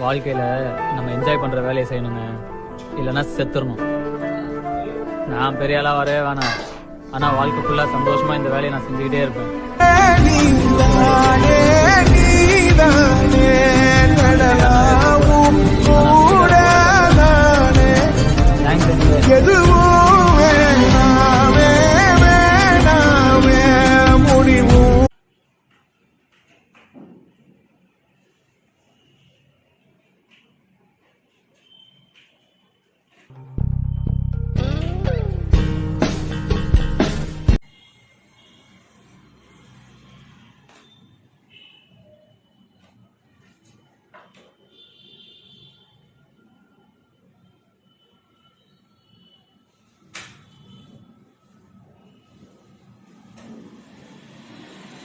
வாழ்க்கையில நம்ம என்ஜாய் பண்ற வேலையை செய்யணுங்க, இல்லைன்னா செத்துறணும். நான் பெரிய ஆளா வரவே வேணாம், ஆனா வாழ்க்கை ஃபுல்லா சந்தோஷமா இந்த வேலையை நான் செஞ்சுக்கிட்டே இருப்பேன். தேங்க்ஸ்.